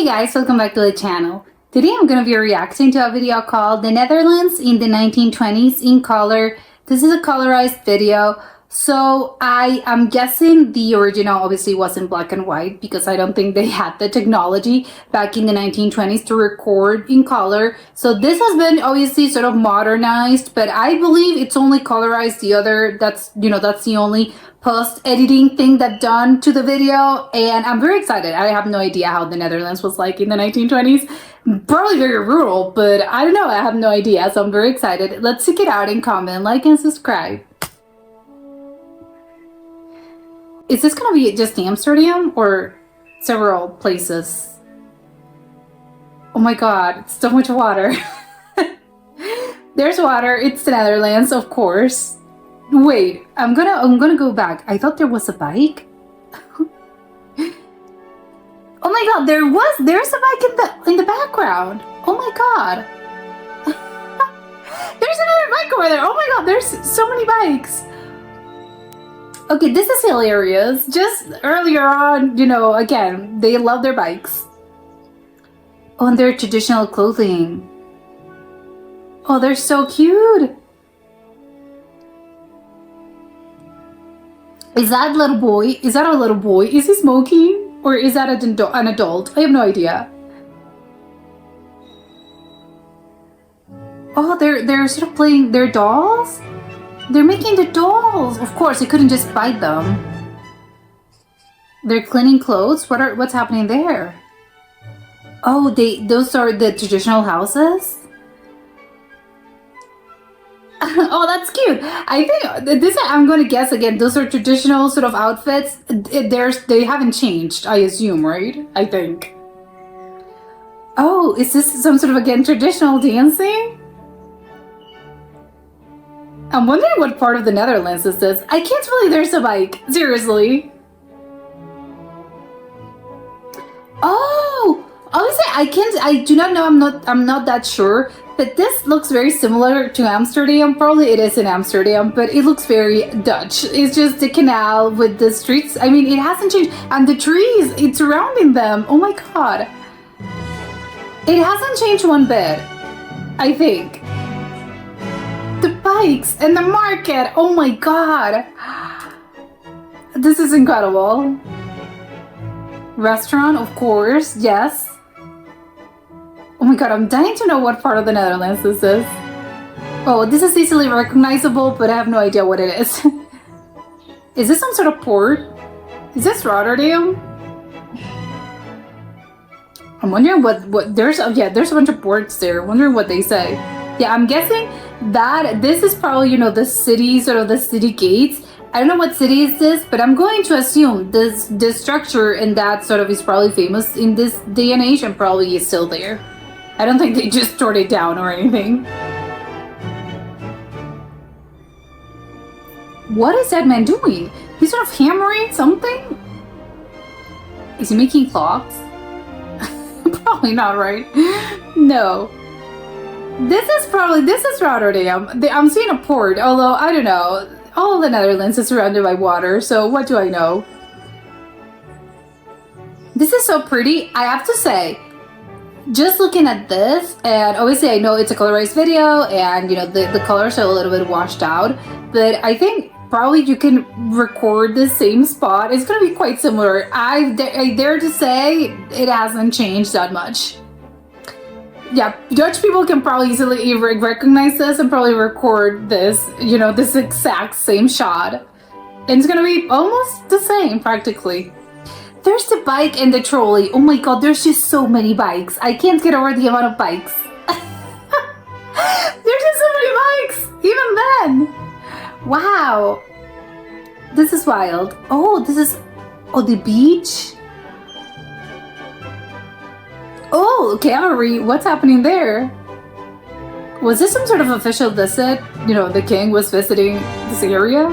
guys, welcome back to the channel. Today I'm going to be reacting to a video called The Netherlands in the 1920s in color. This is a colorized video, so I am guessing the original obviously was in black and white because I don't think they had the technology back in the 1920s to record in color. So this has been obviously sort of modernized, but I believe it's only colorized. The other, that's the only post-editing thing they've done to the video, and I'm very excited. I have no idea how the Netherlands was like in the 1920s. Probably very rural, but I don't know, I have no idea, so I'm very excited. Let's check it out and comment, like, and subscribe. Is this gonna be just Amsterdam or several places? Oh my god, so much water. There's water, it's the Netherlands, of course. Wait, I'm gonna go back. I thought there was a bike. Oh my god, there's a bike in the background. Oh my god. There's another bike over there. Oh my god, there's so many bikes. Okay, this is hilarious. Just earlier on, again, they love their bikes. Oh, and their traditional clothing. Oh, they're so cute. Is that little boy? Is that a little boy? Is he smoking? Or is that an adult? I have no idea. Oh, they're sort of playing their dolls? They're making the dolls. Of course, they couldn't just buy them. They're cleaning clothes. What's happening there? Oh, those are the traditional houses? Oh, that's cute. I think I'm going to guess again, those are traditional sort of outfits. They haven't changed, I assume, right? I think. Oh, is this some sort of, again, traditional dancing? I'm wondering what part of the Netherlands is this. I can't believe there's a bike. Seriously. Oh, obviously I do not know. I'm not that sure. But this looks very similar to Amsterdam. Probably it is in Amsterdam, but it looks very Dutch. It's just the canal with the streets. I mean, it hasn't changed. And the trees, it's surrounding them. Oh my god. It hasn't changed one bit, I think. The bikes and the market. Oh my god. This is incredible. Restaurant, of course. Yes. Oh my god, I'm dying to know what part of the Netherlands this is. Oh, this is easily recognizable, but I have no idea what it is. Is this some sort of port? Is this Rotterdam? I'm wondering what there's a bunch of ports there. Wondering what they say. Yeah, I'm guessing that this is probably, the city, sort of the city gates. I don't know what city is this, but I'm going to assume this structure and that sort of is probably famous in this day and age and probably is still there. I don't think they just tore it down or anything. What is that man doing? He's sort of hammering something? Is he making clocks? Probably not, right? No. This is Rotterdam. I'm seeing a port, although I don't know. All of the Netherlands is surrounded by water, so what do I know? This is so pretty, I have to say. Just looking at this, and obviously I know it's a colorized video and the colors are a little bit washed out, but I think probably you can record the same spot. It's going to be quite similar. I dare to say it hasn't changed that much. Yeah, Dutch people can probably easily recognize this and probably record this, this exact same shot. And it's going to be almost the same practically. There's the bike and the trolley. Oh my god, there's just so many bikes. I can't get over the amount of bikes. There's just so many bikes, even then. Wow. This is wild. Oh, the beach. Oh, Calgary, what's happening there? Was this some sort of official visit? The king was visiting this area?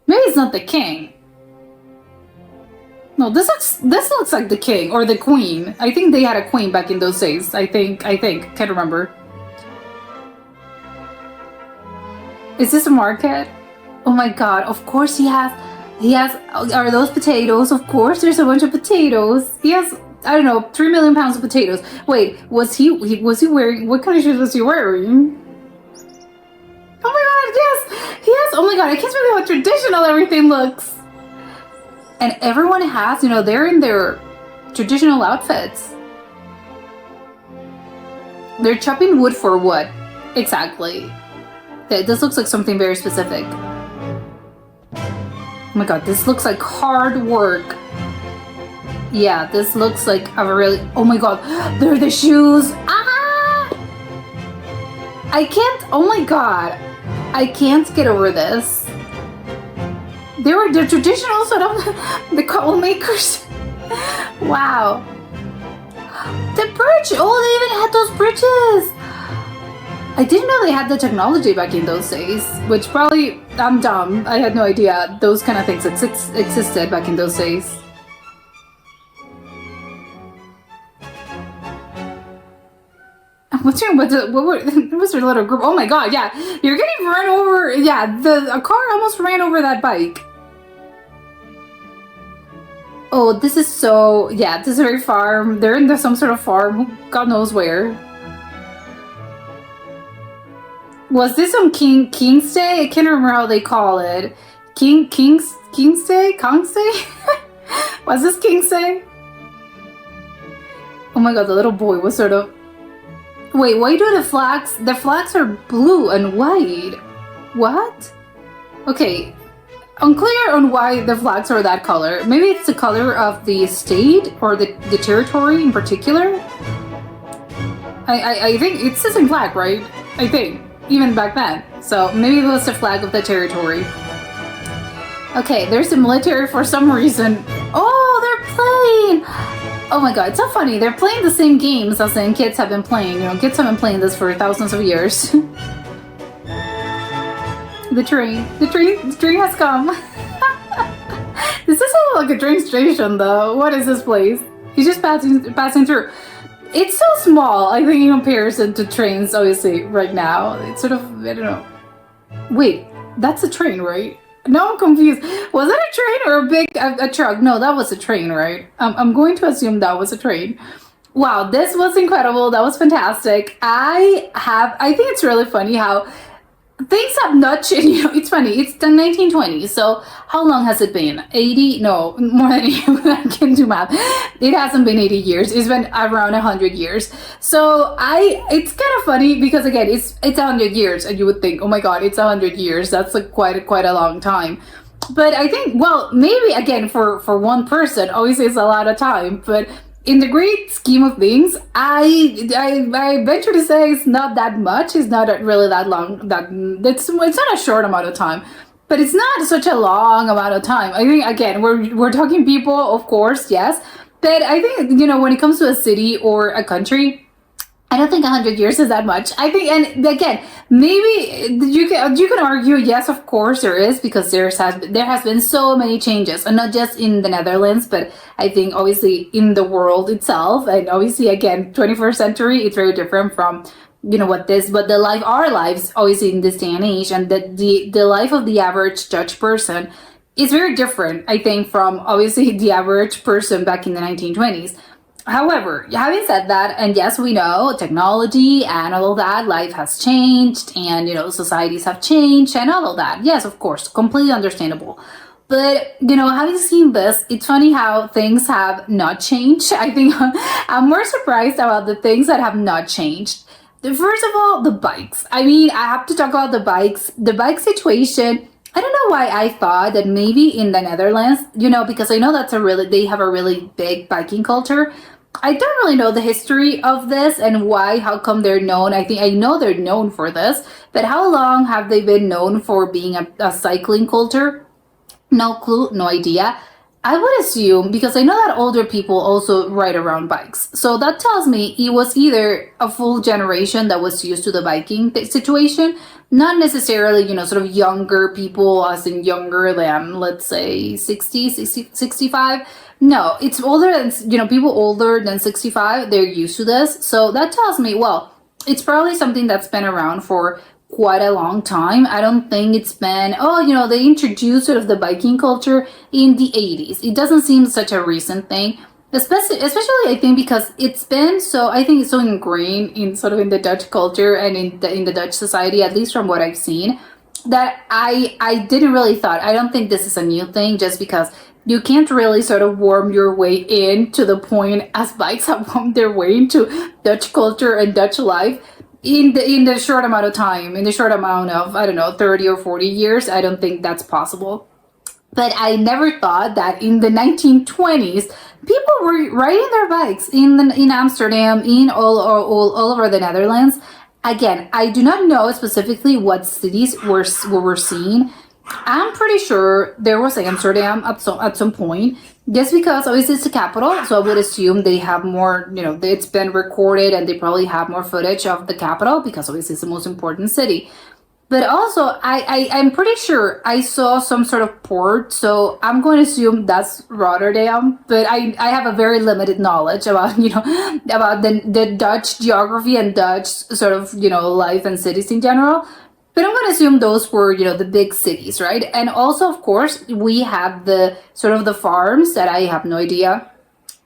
Maybe it's not the king. No, this looks like the king or the queen. I think they had a queen back in those days. I think. Can't remember. Is this a market? Oh my god, of course he has He has, are those potatoes? Of course, there's a bunch of potatoes. He has, I don't know, 3 million pounds of potatoes. Wait, was he wearing, what kind of shoes was he wearing? Oh my god, yes! He has, oh my god, I can't believe how traditional everything looks. And everyone has, they're in their traditional outfits. They're chopping wood for what? Exactly. This looks like something very specific. Oh my god, this looks like hard work. Yeah, this looks like a really... Oh my god, they're the shoes! Ah! I can't... Oh my god. I can't get over this. They were the traditional sort of... the cobble makers. Wow. The bridge! Oh, they even had those bridges! I didn't know they had the technology back in those days, which probably, I'm dumb. I had no idea those kind of things existed back in those days. What's your, what was your little group? Oh my god, yeah. You're getting run over. Yeah, a car almost ran over that bike. Oh, this is so, yeah, this is very farm. They're in some sort of farm, God knows where. Was this on King's Day? I can't remember how they call it. King's Day? Kong's Day? Was this King's Day? Oh my god, the little boy was sort of... Wait, why do the flags are blue and white? What? Okay, unclear on why the flags are that color. Maybe it's the color of the state or the territory in particular? I think it's the same flag, right? I think. Even back then. So maybe it was the flag of the territory. Okay, there's the military for some reason. Oh, they're playing! Oh my god, it's so funny. They're playing the same games as the kids have been playing. Kids have been playing this for thousands of years. The train has come. This is like a train station though. What is this place? He's just passing through. It's so small, I think, in comparison to trains, obviously, right now. It's sort of, I don't know. Wait, that's a train, right? No, I'm confused. Was that a train or a truck? No, that was a train, right? I'm going to assume that was a train. Wow, this was incredible. That was fantastic. I think it's really funny how things have not changed. It's funny. It's the 1920s. So how long has it been? 80? No, more than 80. I can't do math. It hasn't been 80 years. It's been around 100 years. So it's kind of funny because again, it's 100 years, and you would think, oh my god, it's 100 years. That's like quite a long time. But I think, well, maybe again for one person, obviously it's a lot of time, but in the great scheme of things, I venture to say it's not that much. It's not really that long. It's not a short amount of time, but it's not such a long amount of time. I think again we're talking people, of course, yes, but I think when it comes to a city or a country, I don't think 100 years is that much. I think, and again, maybe you can argue, yes, of course there is, because there has been so many changes, and not just in the Netherlands, but I think obviously in the world itself, and obviously again, 21st century, it's very different from our lives, obviously in this day and age, and the life of the average Dutch person is very different, I think, from obviously the average person back in the 1920s. However, having said that, and yes, we know technology and all of that, life has changed, and societies have changed and all of that. Yes, of course, completely understandable. But having seen this, it's funny how things have not changed. I think I'm more surprised about the things that have not changed. First of all, the bikes. I mean, I have to talk about the bikes. The bike situation. I don't know why I thought that maybe in the Netherlands, because I know they have a really big biking culture. I don't really know the history of this and how come they're known. I know they're known for this, but how long have they been known for being a cycling culture? No clue, no idea. I would assume, because I know that older people also ride around bikes. So that tells me it was either a full generation that was used to the biking situation, not necessarily, sort of younger people, as in younger than, let's say, 65. No, it's older than, people older than 65, they're used to this. So that tells me, well, it's probably something that's been around for quite a long time. I don't think it's been, oh, they introduced sort of the biking culture in the 80s. It doesn't seem such a recent thing. Especially, I think because it's been so. I think it's so ingrained in sort of in the Dutch culture and in the Dutch society, at least from what I've seen, that I didn't really thought. I don't think this is a new thing, just because you can't really sort of worm your way in to the point as bikes have wormed their way into Dutch culture and Dutch life in the short amount of time, in the short amount of, I don't know, 30 or 40 years. I don't think that's possible. But I never thought that in the 1920s, people were riding their bikes in Amsterdam, in all over the Netherlands. Again, I do not know specifically what cities were seen. I'm pretty sure there was Amsterdam at some point, just because obviously it's the capital, so I would assume they have more, it's been recorded and they probably have more footage of the capital because obviously it's the most important city. But also, I'm pretty sure I saw some sort of port, so I'm going to assume that's Rotterdam. But I have a very limited knowledge about, about the Dutch geography and Dutch sort of, life and cities in general. But I'm going to assume those were, the big cities, right? And also, of course, we have the sort of the farms that I have no idea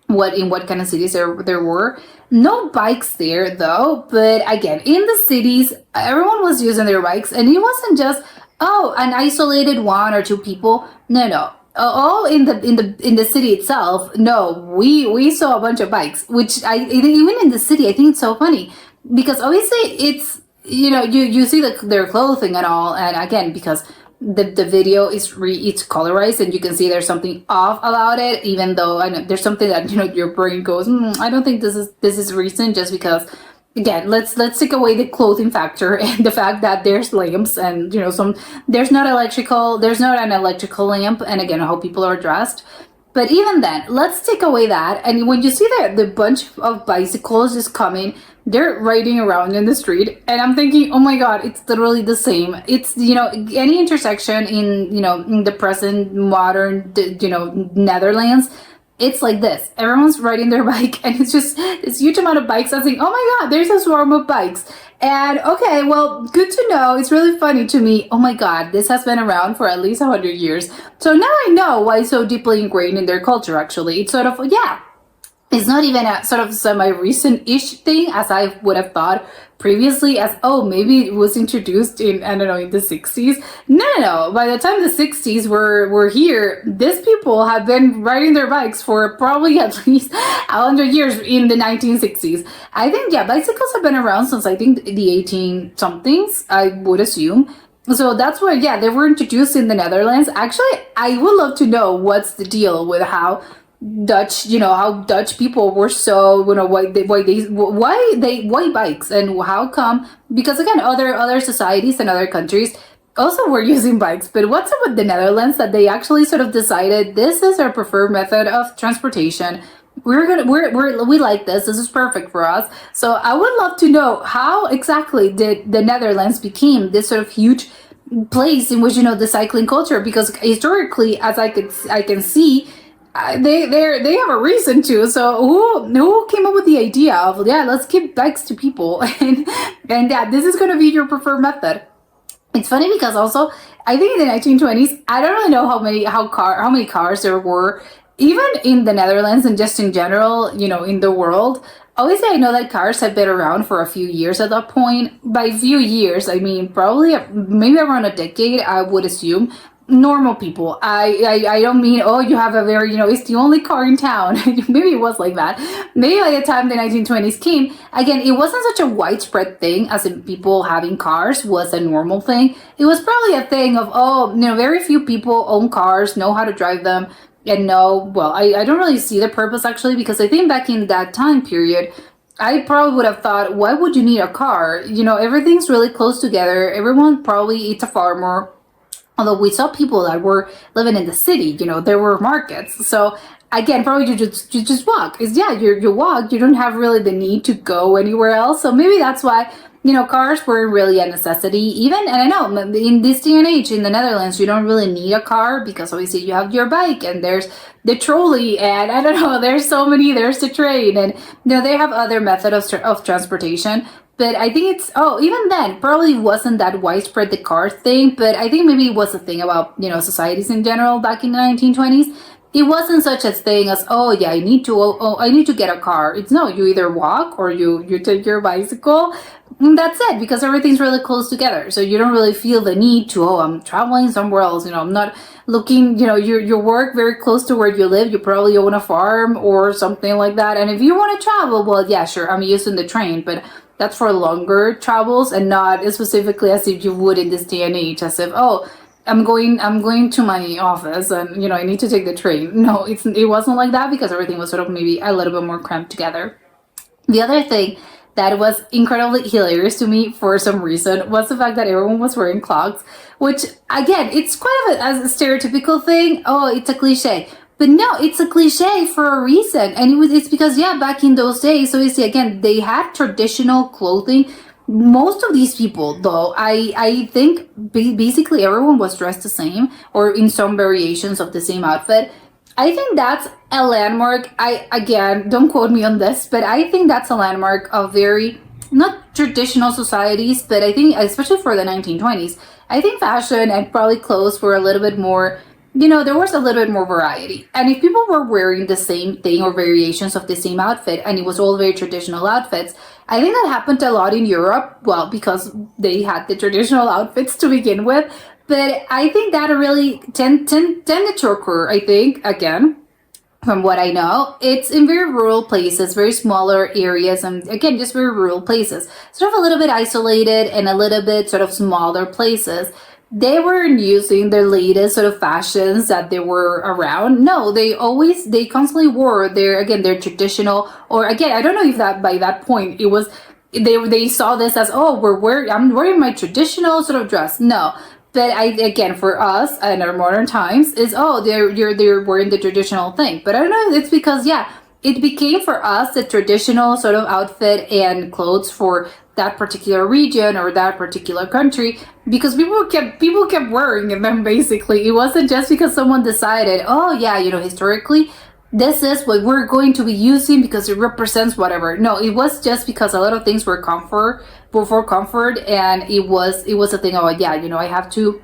what kind of cities there were. No bikes there though, but again, in the cities, everyone was using their bikes, and it wasn't just an isolated one or two people. No. All in the city itself. No, we saw a bunch of bikes, which even in the city, I think it's so funny because obviously it's you see their clothing and all, and again because the video it's colorized and you can see there's something off about it, even though I know there's something that your brain goes, I don't think this is recent, just because again let's take away the clothing factor and the fact that there's lamps and there's not an electrical lamp, and again how people are dressed. But even then, let's take away that. And when you see the bunch of bicycles just coming, they're riding around in the street. And I'm thinking, oh my God, it's literally the same. It's, any intersection in the present modern, Netherlands, it's like this. Everyone's riding their bike, and it's just this huge amount of bikes. I think, oh my God, there's a swarm of bikes. And okay, well, good to know. It's really funny to me. Oh my God, this has been around for at least 100 years. So now I know why it's so deeply ingrained in their culture, actually. It's sort of, it's not even a sort of semi-recent-ish thing as I would have thought previously, as, maybe it was introduced in, I don't know, in the 60s. No. By the time the 60s were here, these people have been riding their bikes for probably at least 100 years in the 1960s. I think, bicycles have been around since, I think, the 18-somethings, I would assume. So that's why, they were introduced in the Netherlands. Actually, I would love to know what's the deal with how Dutch people were so, why bikes, and how come, because again, other societies and other countries also were using bikes. But what's up with the Netherlands that they actually sort of decided this is our preferred method of transportation? We like this is perfect for us. So I would love to know how exactly did the Netherlands became this sort of huge place in which the cycling culture, because historically, as I can see, they have a reason to. So who came up with the idea of let's give bikes to people and this is going to be your preferred method? It's funny because also I think in the 1920s, I don't really know how many cars there were even in the Netherlands and just in general, in the world. Obviously, I know that cars have been around for a few years at that point. By few years, I mean probably maybe around a decade, I would assume. Normal people. I don't mean, you have a very, it's the only car in town. Maybe it was like that. Maybe by the time the 1920s came, again, it wasn't such a widespread thing as in people having cars was a normal thing. It was probably a thing of, very few people own cars, know how to drive them, and I don't really see the purpose actually, because I think back in that time period, I probably would have thought, why would you need a car? Everything's really close together. Everyone probably is a farmer. Although we saw people that were living in the city, there were markets. So again, probably you just walk. You walk. You don't have really the need to go anywhere else. So maybe that's why, cars weren't really a necessity. Even, and I know in this day and age in the Netherlands, you don't really need a car because obviously you have your bike and there's the trolley and I don't know, there's the train and they have other methods of transportation. But I think it's, oh, even then, probably wasn't that widespread, the car thing, but I think maybe it was a thing about, societies in general back in the 1920s. It wasn't such a thing as, oh yeah, I need to get a car. It's no, you either walk or you take your bicycle. And that's it, because everything's really close together. So you don't really feel the need to, oh, I'm traveling somewhere else. I'm not looking, you work very close to where you live. You probably own a farm or something like that. And if you want to travel, well, yeah, sure, I'm using the train, but that's for longer travels and not specifically as if you would in this day and age, as if, oh, I'm going to my office and I need to take the train. No, it wasn't like that, because everything was sort of maybe a little bit more cramped together. The other thing that was incredibly hilarious to me for some reason was the fact that everyone was wearing clogs, which again, it's quite of a stereotypical thing. Oh, it's a cliche. But no, it's a cliche for a reason. And it's because, yeah, back in those days, so you see, again, they had traditional clothing. Most of these people, though, I think basically everyone was dressed the same or in some variations of the same outfit. I think that's a landmark. Again, don't quote me on this, but I think that's a landmark of very, not traditional societies, but I think, especially for the 1920s, I think fashion and probably clothes were a little bit more, there was a little bit more variety. And if people were wearing the same thing or variations of the same outfit, and it was all very traditional outfits, I think that happened a lot in Europe, well, because they had the traditional outfits to begin with. But I think that really tended to occur, I think, again, from what I know, it's in very rural places, very smaller areas, and again, just very rural places. Sort of a little bit isolated and a little bit sort of smaller places. They weren't using the latest sort of fashions that they were around. No, they constantly wore their traditional, or again, I don't know if that by that point it was, they saw this as, oh, I'm wearing my traditional sort of dress. No. But again, for us in our modern times is, oh, they're wearing the traditional thing. But I don't know, it's because, yeah, it became for us the traditional sort of outfit and clothes for that particular region or that particular country, because people kept wearing them. Basically, it wasn't just because someone decided, oh yeah, historically this is what we're going to be using because it represents whatever. No, it was just because a lot of things were comfort, and it was a thing of, yeah, I have to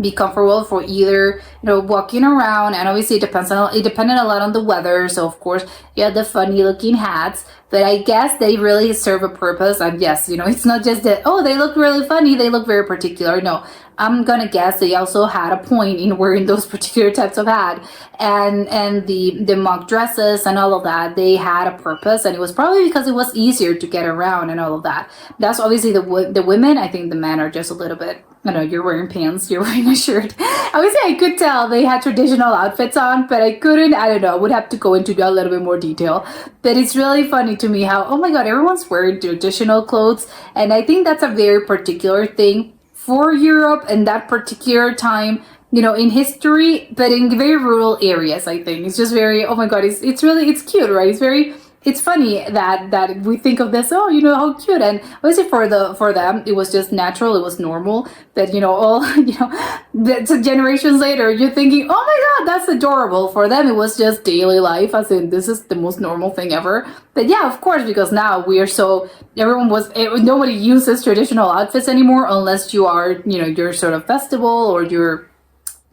be comfortable for either walking around, and obviously it depended a lot on the weather. So of course you had the funny looking hats, but I guess they really serve a purpose. And yes, it's not just that, oh, they look really funny, they look very particular. No, I'm gonna guess they also had a point in wearing those particular types of hat, and the mock dresses and all of that, they had a purpose, and it was probably because it was easier to get around and all of that. That's obviously the women. I think the men are just a little bit, you're wearing pants, you're wearing a shirt. Obviously I could tell they had traditional outfits on, but I couldn't, I don't know, I would have to go into a little bit more detail. But it's really funny to me how, oh my god, everyone's wearing traditional clothes, and I think that's a very particular thing for Europe and that particular time, in history, but in very rural areas. I think it's just very, oh my god, it's cute, right? It's funny that we think of this, oh, how cute. And obviously for them it was just natural, it was normal. But all the generations later, you're thinking, oh my god, that's adorable. For them it was just daily life, as in this is the most normal thing ever. But yeah, of course, because now nobody uses traditional outfits anymore unless you are, your sort of festival, or you're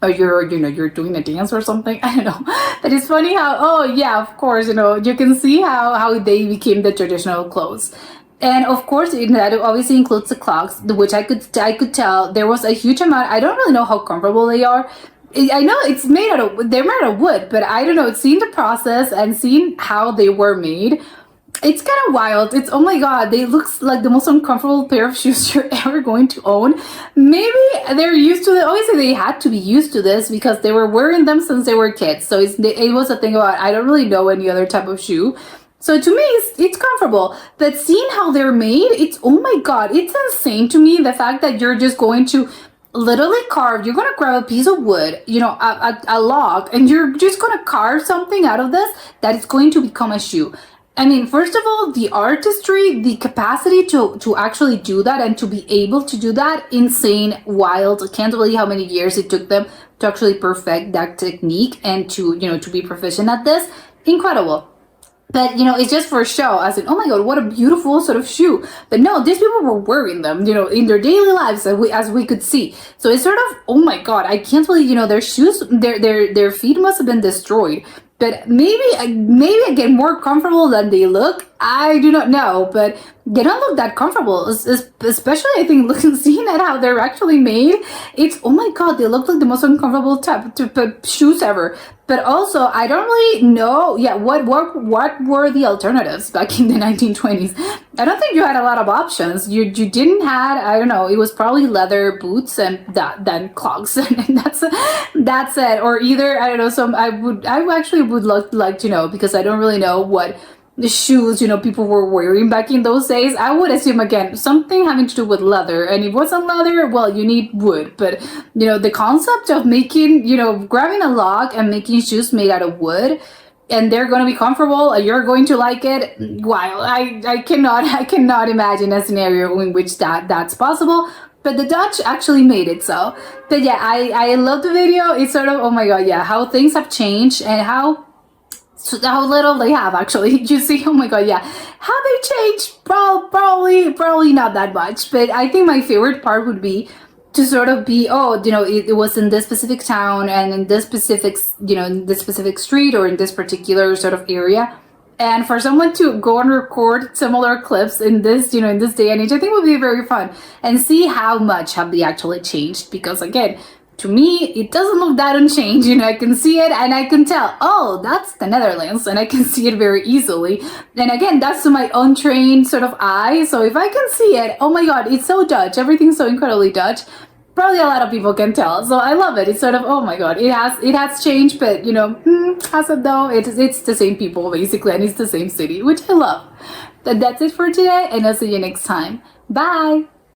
doing a dance or something. I don't know. But it's funny how, oh yeah, of course, you can see how they became the traditional clothes. And of course, that obviously includes the clogs, which I could tell there was a huge amount. I don't really know how comfortable they are. I know they're made out of wood, but I don't know. Seeing the process and seeing how they were made, it's kind of wild. It's, oh my god, they look like the most uncomfortable pair of shoes you're ever going to own. Maybe they're used to it. Obviously they had to be used to this because they were wearing them since they were kids. So it was a thing about, I don't really know any other type of shoe. So to me, it's comfortable. But seeing how they're made, it's, oh my god, it's insane to me, the fact that you're just going to literally carve, you're going to grab a piece of wood, a log, and you're just going to carve something out of this that is going to become a shoe. I mean, first of all, the artistry, the capacity to actually do that and to be able to do that, insane, wild. I can't believe how many years it took them to actually perfect that technique and to be proficient at this. Incredible. But it's just for show. I said, oh my god, what a beautiful sort of shoe. But no, these people were wearing them, in their daily lives, as we could see. So it's sort of, oh my god, I can't believe, their shoes, their feet must have been destroyed. But maybe I get more comfortable than they look. I do not know, but they don't look that comfortable. Especially, I think, seeing at how they're actually made, it's, oh my god, they look like the most uncomfortable type of shoes ever. But also, I don't really know, what were the alternatives back in the 1920s? I don't think you had a lot of options. You didn't have, I don't know, it was probably leather boots and then clogs, and that's it. Or either, I don't know, I actually would like to know, because I don't really know what the shoes, people were wearing back in those days. I would assume, again, something having to do with leather. And if it wasn't leather, well, you need wood. But, the concept of making, grabbing a log and making shoes made out of wood, and they're going to be comfortable, and you're going to like it, wow, I cannot imagine a scenario in which that's possible. But the Dutch actually made it so. But yeah, I love the video. It's sort of, oh my god, how things have changed and how little they have actually. You see, oh my god, how they changed, probably not that much. But I think my favorite part would be to sort of be, it was in this specific town and in this specific, in this specific street or in this particular sort of area. And for someone to go and record similar clips in this, in this day and age, I think would be very fun, and see how much have they actually changed. Because again, to me, it doesn't look that unchanged. I can see it and I can tell, oh, that's the Netherlands, and I can see it very easily. And again, that's to my untrained sort of eye. So if I can see it, oh my god, it's so Dutch. Everything's so incredibly Dutch. Probably a lot of people can tell. So I love it. It's sort of, oh my god, it has changed, but has it though? It's the same people basically, and it's the same city, which I love. But that's it for today, and I'll see you next time. Bye.